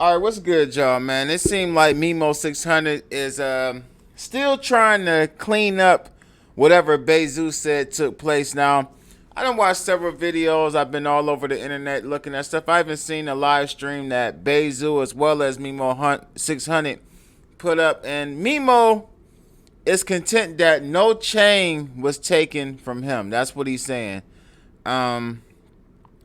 All right, what's good, y'all, man? It seemed like MEMO600 is still trying to clean up whatever Bayzoo said took place. Now, I done watched several videos. I've been all over the internet looking at stuff. I even seen a live stream that Bayzoo as well as MEMO600 put up, and Memo is content that no chain was taken from him. That's what he's saying. Um,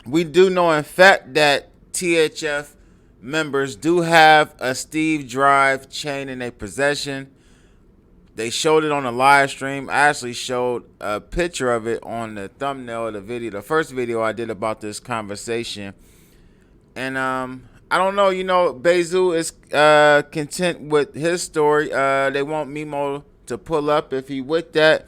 we do know, in fact, that THF members do have a Steve Drive chain in their possession. They showed it on a live stream. I actually showed a picture of it on the thumbnail of the video, the first video I did about this conversation. And I don't know, Bayzoo is content with his story. They want Memo to pull up if he with that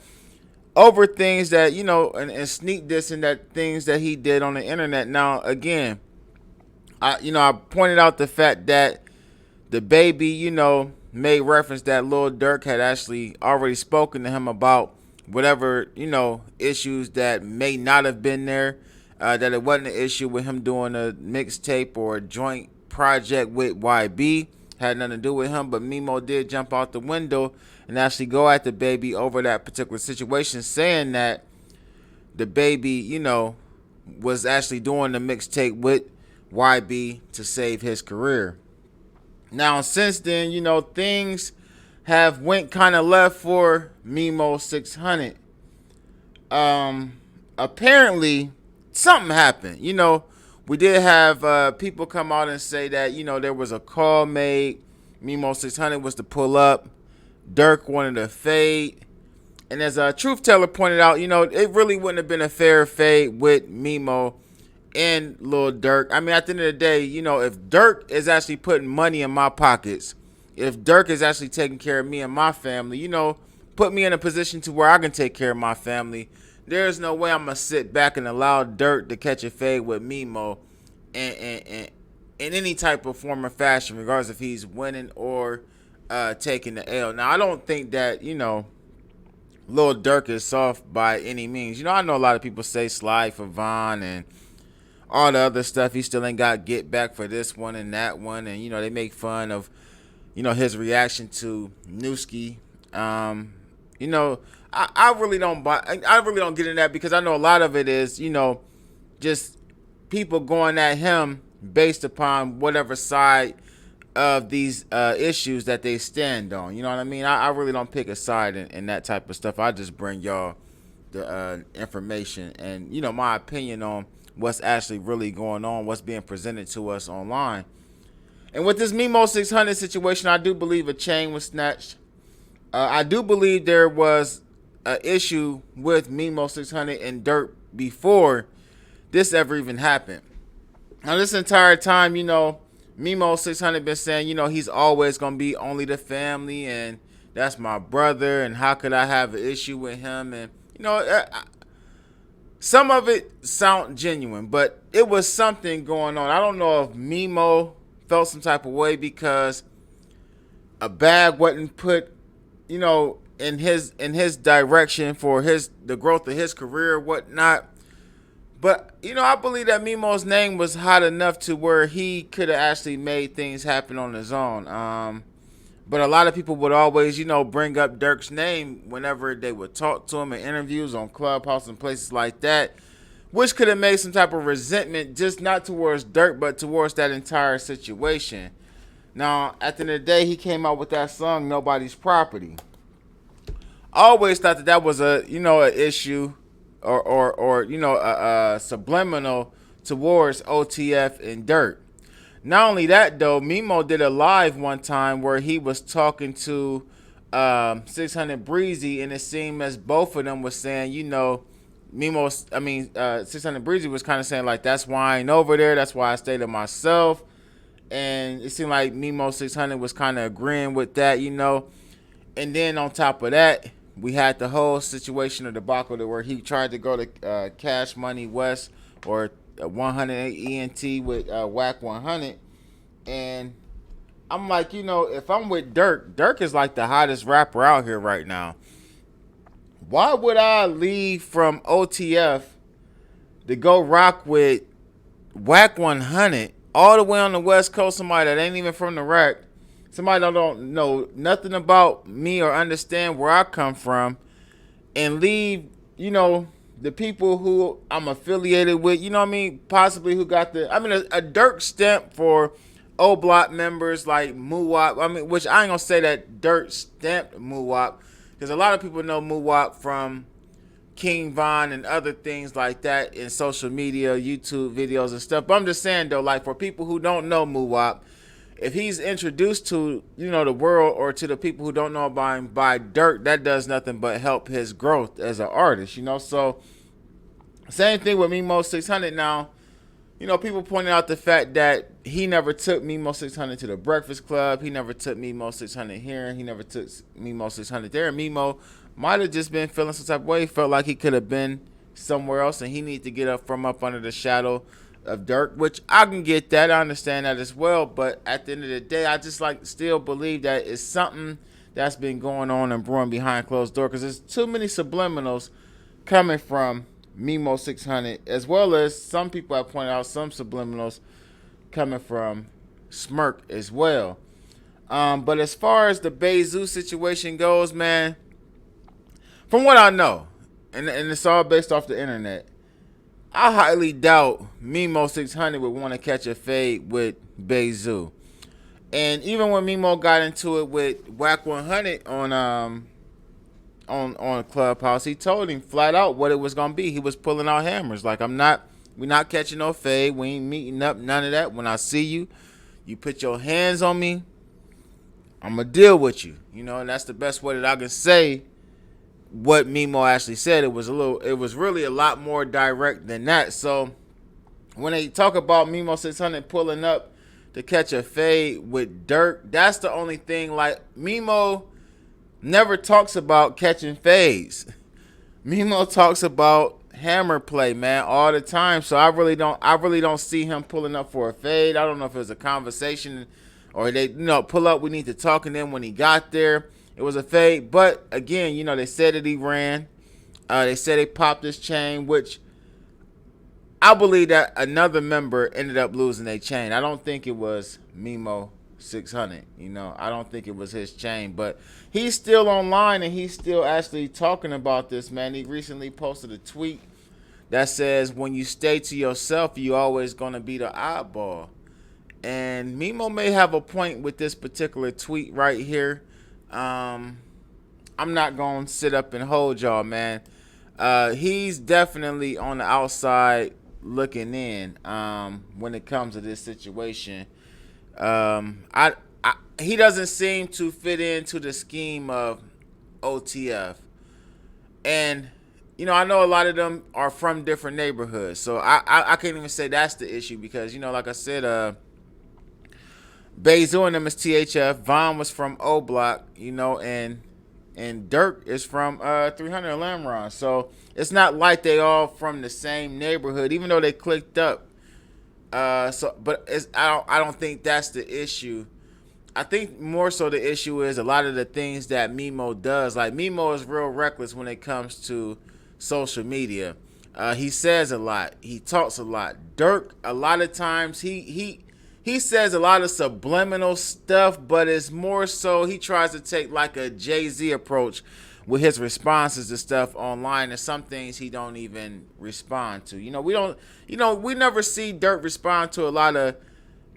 over things that, and sneak this and that things that he did on the internet. Now, again, I pointed out the fact that the baby, made reference that Lil Durk had actually already spoken to him about whatever, issues that may not have been there. That it wasn't an issue with him doing a mixtape or a joint project with YB. Had nothing to do with him, but Memo did jump out the window and actually go at the baby over that particular situation, saying that the baby, was actually doing the mixtape with YB to save his career. Now, since then, things have went kind of left for MEMO600. Apparently, something happened. We did have people come out and say that, there was a call made. MEMO600 was to pull up. Durk wanted to fade. And as a truth teller pointed out, it really wouldn't have been a fair fade with Memo and Lil Durk. I mean, at the end of the day, if Durk is actually putting money in my pockets, if Durk is actually taking care of me and my family, put me in a position to where I can take care of my family, there's no way I'm going to sit back and allow Durk to catch a fade with Memo in any type of form or fashion, regardless if he's winning or taking the L. Now, I don't think that, Lil Durk is soft by any means. I know a lot of people say slide for Von and all the other stuff. He still ain't got get back for this one and that one. And, they make fun of, his reaction to Newski. I really don't buy, I really don't get in that, because I know a lot of it is, just people going at him based upon whatever side of these issues that they stand on. You know what I mean? I really don't pick a side in that type of stuff. I just bring y'all the information and, my opinion on what's actually really going on, what's being presented to us online. And with this MEMO600 situation, I do believe a chain was snatched. I do believe there was an issue with MEMO600 and Durk before this ever even happened. Now, this entire time, MEMO600 been saying, he's always going to be only the family, and that's my brother, and how could I have an issue with him? And, some of it sound genuine, but it was something going on. I don't know if Memo felt some type of way because a bag wasn't put, in his direction for the growth of his career or whatnot. But, I believe that Memo's name was hot enough to where he could have actually made things happen on his own. But a lot of people would always, bring up Durk's name whenever they would talk to him in interviews on Clubhouse and places like that, which could have made some type of resentment, just not towards Durk, but towards that entire situation. Now, at the end of the day, he came out with that song, Nobody's Property. I always thought that was an issue or a subliminal towards OTF and Durk. Not only that, though, Memo did a live one time where he was talking to 600 Breezy, and it seemed as both of them was saying, 600 Breezy was kind of saying, like, that's why I ain't over there, that's why I stay to myself. And it seemed like MEMO600 was kind of agreeing with that, And then on top of that, we had the whole situation of debacle where he tried to go to Cash Money West or 108 ENT with Whack 100. And I'm like, if I'm with Durk is like the hottest rapper out here right now. Why would I leave from OTF to go rock with Whack 100 all the way on the West Coast, somebody that ain't even from the rack, somebody that don't know nothing about me or understand where I come from, and leave, the people who I'm affiliated with, you know what I mean, possibly who got a Durk stamp for O Block members like Muwap. I mean, which I ain't gonna say that Durk stamped Muwap, because a lot of people know Muwap from King Von and other things like that in social media, YouTube videos and stuff. But I'm just saying though, like for people who don't know Muwap, if he's introduced to, the world, or to the people who don't know about him by Durk, that does nothing but help his growth as an artist, So same thing with MEMO600 now. People pointed out the fact that he never took MEMO600 to the Breakfast Club. He never took MEMO600 here. He never took MEMO600 there. MEMO might have just been feeling some type of way. Felt like he could have been somewhere else, and he needed to get up from up under the shadow of Durk, which I can get that. I understand that as well. But at the end of the day, I just still believe that it's something that's been going on and brewing behind closed doors, because there's too many subliminals coming from MEMO600, as well as some people have pointed out some subliminals coming from Smirk as well. But as far as the Bayzoo situation goes, man, from what I know, and it's all based off the internet, I highly doubt MEMO600 would want to catch a fade with Bayzoo. And even when Memo got into it with Whack 100 on Clubhouse, he told him flat out what it was gonna be. He was pulling out hammers. Like, we're not catching no fade. We ain't meeting up, none of that. When I see you, you put your hands on me, I'm gonna deal with you. And that's the best way that I can say what Memo actually said. It was really a lot more direct than that. So when they talk about MEMO600 pulling up to catch a fade with Durk, that's the only thing. Like, Memo never talks about catching fades. Memo talks about hammer play, man, all the time. So I really don't see him pulling up for a fade. I don't know if it was a conversation or they, pull up, we need to talk, and then when he got there, it was a fade. But again, they said that he ran. They said they popped his chain, which I believe that another member ended up losing their chain. I don't think it was MEMO600. I don't think it was his chain, but he's still online and he's still actually talking about this, man. He recently posted a tweet that says, when you stay to yourself, you always going to be the oddball. And Memo may have a point with this particular tweet right here. I'm not going to sit up and hold y'all, man. He's definitely on the outside looking in when it comes to this situation. He doesn't seem to fit into the scheme of OTF. And, I know a lot of them are from different neighborhoods. So I can't even say that's the issue because, like I said, Bayzoo and them is THF. Von was from O Block, and Durk is from 300 Lamron. So it's not like they all from the same neighborhood, even though they clicked up. But I don't think that's the issue. I think more so the issue is a lot of the things that Memo does. Like, Memo is real reckless when it comes to social media. He says a lot. He talks a lot. Durk, a lot of times, he says a lot of subliminal stuff, but it's more so he tries to take like a Jay-Z approach with his responses to stuff online, and some things he don't even respond to. We never see Durk respond to a lot of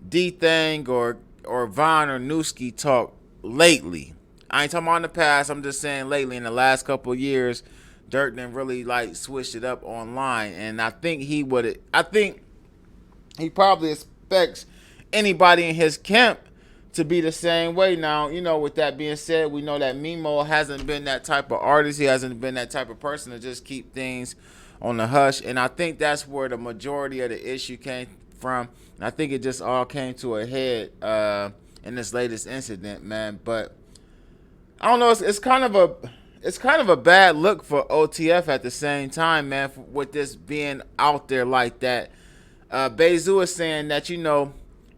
D-Thang or Von or Newski talk lately. I ain't talking about in the past. I'm just saying lately, in the last couple of years, Durk done really switched it up online, and I think he probably expects anybody in his camp to be the same way. Now, with that being said, we know that Memo hasn't been that type of artist. He hasn't been that type of person to just keep things on the hush. And I think that's where the majority of the issue came from. And I think it just all came to a head in this latest incident, man. But I don't know. It's kind of a bad look for OTF at the same time, man, with this being out there like that. Bayzoo is saying that,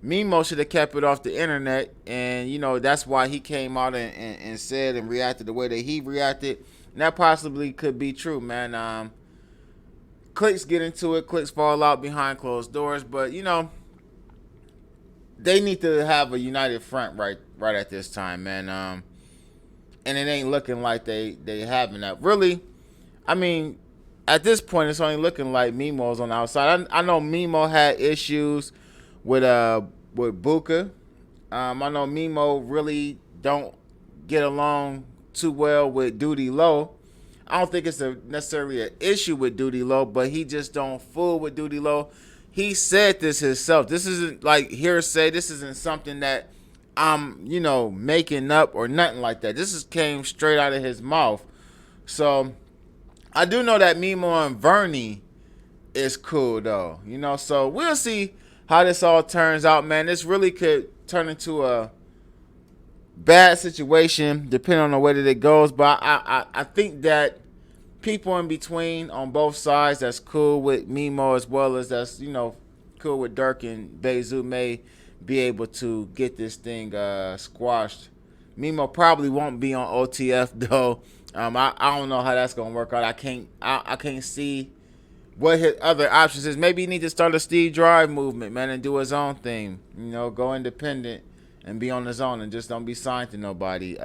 Memo should have kept it off the internet, and that's why he came out and said and reacted the way that he reacted. And that possibly could be true, man. Clicks get into it, clicks fall out behind closed doors, but they need to have a united front right at this time, man. And it ain't looking like they having that. Really, I mean, at this point, it's only looking like Memo's on the outside. I know Memo had issues with Buka. I know Memo really don't get along too well with Duty Low. I don't think it's necessarily an issue with Duty Low, but he just don't fool with Duty Low. He said this himself. This isn't like hearsay. This isn't something that I'm, making up or nothing like that. This came straight out of his mouth. So I do know that Memo and Vernie is cool though. So we'll see how this all turns out, man. This really could turn into a bad situation depending on the way that it goes. But I think that people in between on both sides that's cool with Memo as well as that's cool with Durk and Bayzoo may be able to get this thing squashed. Memo probably won't be on OTF though. I don't know how that's gonna work out. I can't see what his other options is. Maybe he need to start a Steve Drive movement, man, and do his own thing. Go independent and be on his own and just don't be signed to nobody.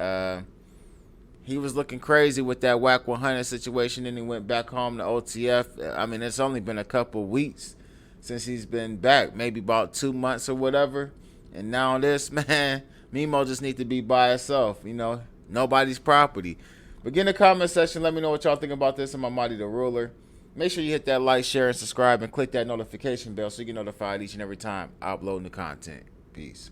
He was looking crazy with that WAC 100 situation, and he went back home to OTF. I mean, it's only been a couple weeks since he's been back, maybe about 2 months or whatever. And now this, man, Memo just need to be by himself. Nobody's property. But get in the comment section. Let me know what y'all think about this. I'm Mighty the Ruler. Make sure you hit that like, share, and subscribe, and click that notification bell so you get notified each and every time I upload new content. Peace.